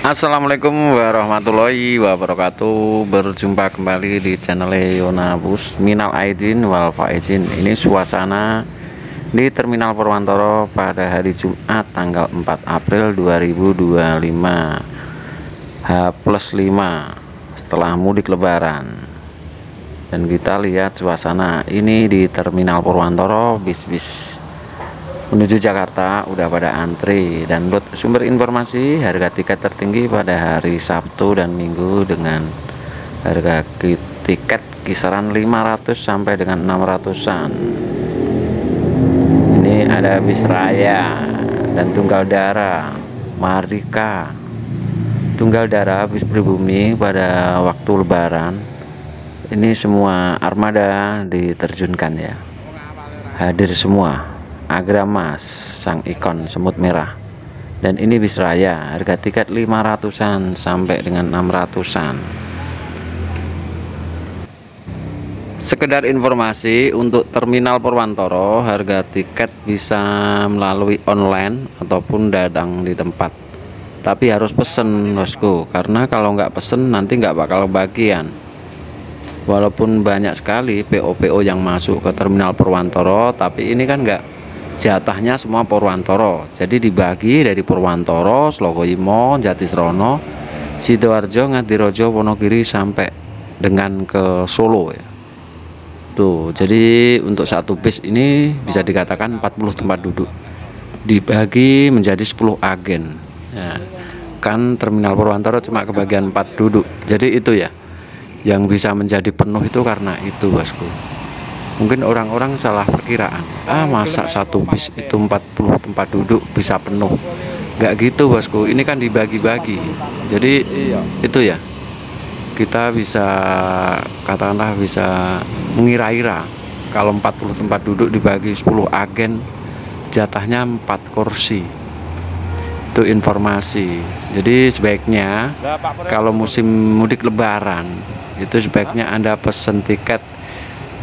Assalamualaikum warahmatullahi wabarakatuh. Berjumpa kembali di channel Yonabus. Minal aidin wal faizin. Ini suasana di Terminal Purwantoro pada hari Jumat tanggal 4 April 2025 H+5 setelah mudik lebaran. Dan kita lihat suasana ini di Terminal Purwantoro, bis-bis menuju Jakarta udah pada antri. Dan buat sumber informasi, harga tiket tertinggi pada hari Sabtu dan Minggu dengan harga tiket kisaran 500 sampai dengan 600-an. Ini ada bis Raya dan Tunggal Dara, Mardika, Tunggal Dara, bis pribumi pada waktu lebaran. Ini semua armada diterjunkan ya, hadir semua. Agramas, sang ikon semut merah. Dan ini bis Raya, harga tiket 500-an sampai dengan 600-an. Sekedar informasi, untuk Terminal Purwantoro harga tiket bisa melalui online ataupun datang di tempat. Tapi harus pesen bosku, karena kalau nggak pesen nanti nggak bakal bagian. Walaupun banyak sekali PO-PO yang masuk ke Terminal Purwantoro, tapi ini kan nggak jatahnya semua Purwantoro, jadi dibagi dari Purwantoro, Slogoyimo, Jatisrono, Sidoarjo, Ngadirojo, Wonogiri sampai dengan ke Solo ya. Tuh, jadi untuk satu bis ini bisa dikatakan 40 tempat duduk dibagi menjadi 10 agen ya. Kan Terminal Purwantoro cuma kebagian 4 duduk, jadi itu ya yang bisa menjadi penuh itu karena itu bosku. Mungkin orang-orang salah perkiraan, masa satu bis itu 40 tempat duduk bisa penuh. Nggak gitu bosku, ini kan dibagi-bagi. Jadi itu ya, kita bisa katakanlah bisa mengira-ira kalau 40 tempat duduk dibagi 10 agen, jatahnya 4 kursi. Itu informasi. Jadi sebaiknya kalau musim mudik lebaran itu sebaiknya Anda pesen tiket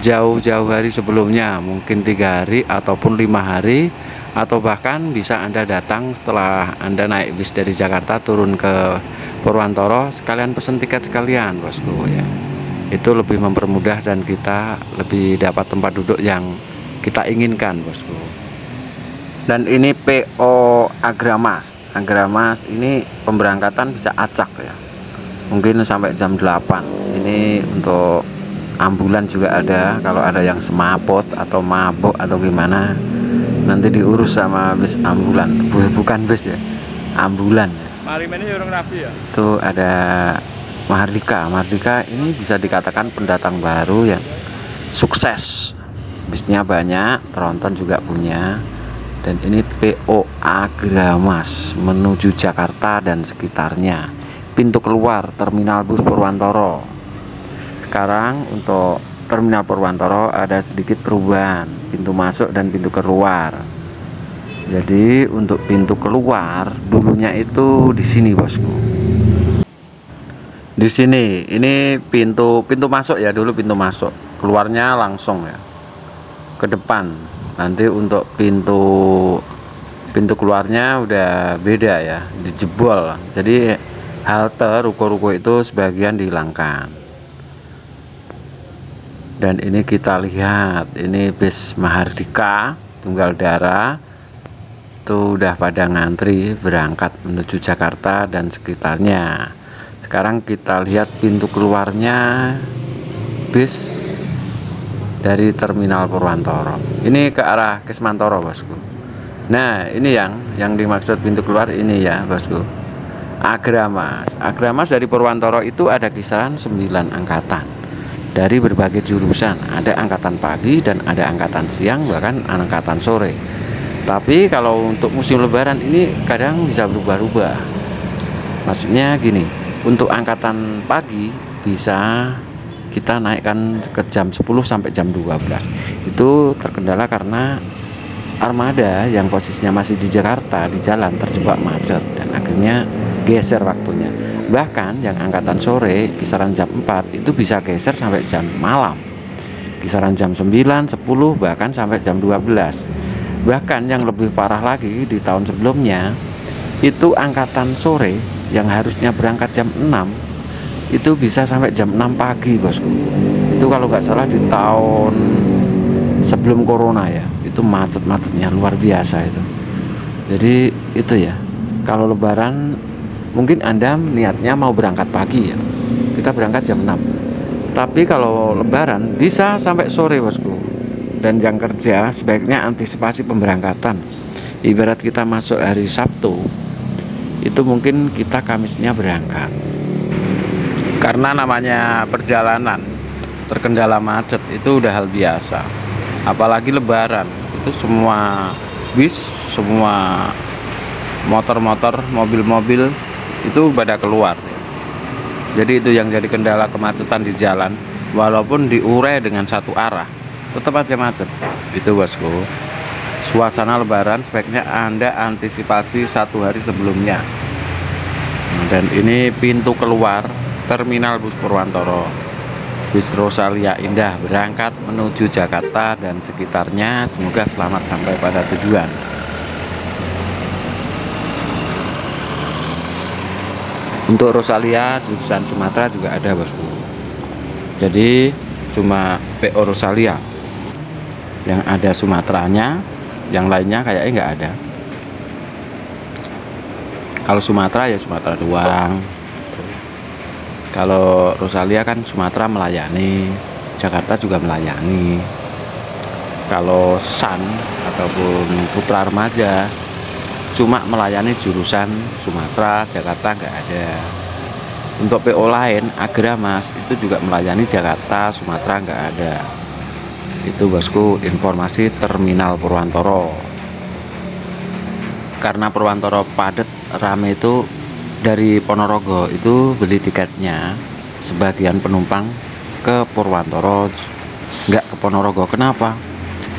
jauh-jauh hari sebelumnya, mungkin 3 hari ataupun 5 hari, atau bahkan bisa Anda datang setelah Anda naik bis dari Jakarta turun ke Purwantoro, sekalian pesen tiket sekalian bosku ya. Itu lebih mempermudah dan kita lebih dapat tempat duduk yang kita inginkan bosku. Dan ini PO Agramas. Agramas ini pemberangkatan bisa acak ya, mungkin sampai jam 8. Ini untuk ambulan juga ada, kalau ada yang semaput atau mabuk atau gimana nanti diurus sama bis ambulan, bukan bis ya, ambulan. Itu ada Mardika. Mardika ini bisa dikatakan pendatang baru yang sukses, bisnya banyak, tronton juga punya. Dan ini PO Agramas menuju Jakarta dan sekitarnya, pintu keluar Terminal Bus Purwantoro. Sekarang untuk Terminal Purwantoro ada sedikit perubahan, pintu masuk dan pintu keluar. Jadi untuk pintu keluar dulunya itu di sini bosku. Di sini, ini pintu masuk ya, dulu pintu masuk. Keluarnya langsung ya ke depan. Nanti untuk pintu keluarnya udah beda ya, dijebol. Jadi halte ruko-ruko itu sebagian dihilangkan. Dan ini kita lihat, ini bis Mahardika Tunggal Dara itu udah pada ngantri berangkat menuju Jakarta dan sekitarnya. Sekarang kita lihat pintu keluarnya bis dari Terminal Purwantoro. Ini ke arah Kesmantoro bosku. Nah ini yang dimaksud pintu keluar ini ya bosku, Agramas. Agramas dari Purwantoro itu ada kisaran 9 angkatan dari berbagai jurusan. Ada angkatan pagi dan ada angkatan siang, bahkan angkatan sore. Tapi kalau untuk musim lebaran ini kadang bisa berubah-ubah. Maksudnya gini, untuk angkatan pagi bisa kita naikkan ke jam 10 sampai jam 12. Itu terkendala karena armada yang posisinya masih di Jakarta di jalan terjebak macet dan akhirnya geser waktunya. Bahkan yang angkatan sore kisaran jam 4 itu bisa geser sampai jam malam, kisaran jam 9, 10, bahkan sampai jam 12. Bahkan yang lebih parah lagi, di tahun sebelumnya itu angkatan sore yang harusnya berangkat jam 6 itu bisa sampai jam 6 pagi, bosku. Itu kalau nggak salah di tahun sebelum corona ya, itu macet-macetnya luar biasa itu. Jadi itu ya, kalau lebaran mungkin Anda niatnya mau berangkat pagi ya, kita berangkat jam 6, tapi kalau lebaran bisa sampai sore, bosku. Dan yang kerja sebaiknya antisipasi pemberangkatan. Ibarat kita masuk hari Sabtu, itu mungkin kita Kamisnya berangkat. Karena namanya perjalanan terkendala macet itu udah hal biasa. Apalagi lebaran, itu semua bis, semua motor-motor, mobil-mobil itu pada keluar. Jadi itu yang jadi kendala kemacetan di jalan. Walaupun diurai dengan satu arah, tetap aja macet. Itu, bosku. Suasana lebaran sebaiknya Anda antisipasi 1 hari sebelumnya. Dan ini pintu keluar Terminal Bus Purwantoro. Bis Rosalia Indah berangkat menuju Jakarta dan sekitarnya. Semoga selamat sampai pada tujuan. Untuk Rosalia jurusan Sumatera juga ada, bosku. Jadi cuma PO Rosalia yang ada Sumateranya, yang lainnya kayaknya nggak ada. Kalau Sumatera ya Sumatera doang. Kalau Rosalia kan Sumatera melayani, Jakarta juga melayani. Kalau Sun ataupun Putra Remaja cuma melayani jurusan Sumatera, Jakarta nggak ada. Untuk PO lain, Agramas itu juga melayani Jakarta, Sumatera nggak ada. Itu, bosku, informasi Terminal Purwantoro. Karena Purwantoro padat rame itu, dari Ponorogo itu beli tiketnya sebagian penumpang ke Purwantoro, nggak ke Ponorogo. Kenapa?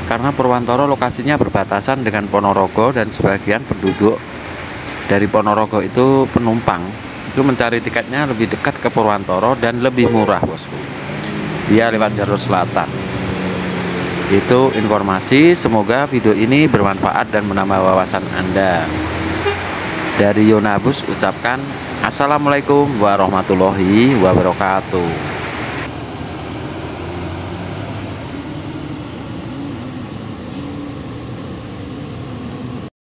Karena Purwantoro lokasinya berbatasan dengan Ponorogo dan sebagian penduduk dari Ponorogo itu penumpang itu mencari tiketnya lebih dekat ke Purwantoro dan lebih murah, bosku. Dia lewat jalur selatan. Itu informasi, semoga video ini bermanfaat dan menambah wawasan Anda. Dari Yonabus ucapkan Assalamualaikum warahmatullahi wabarakatuh.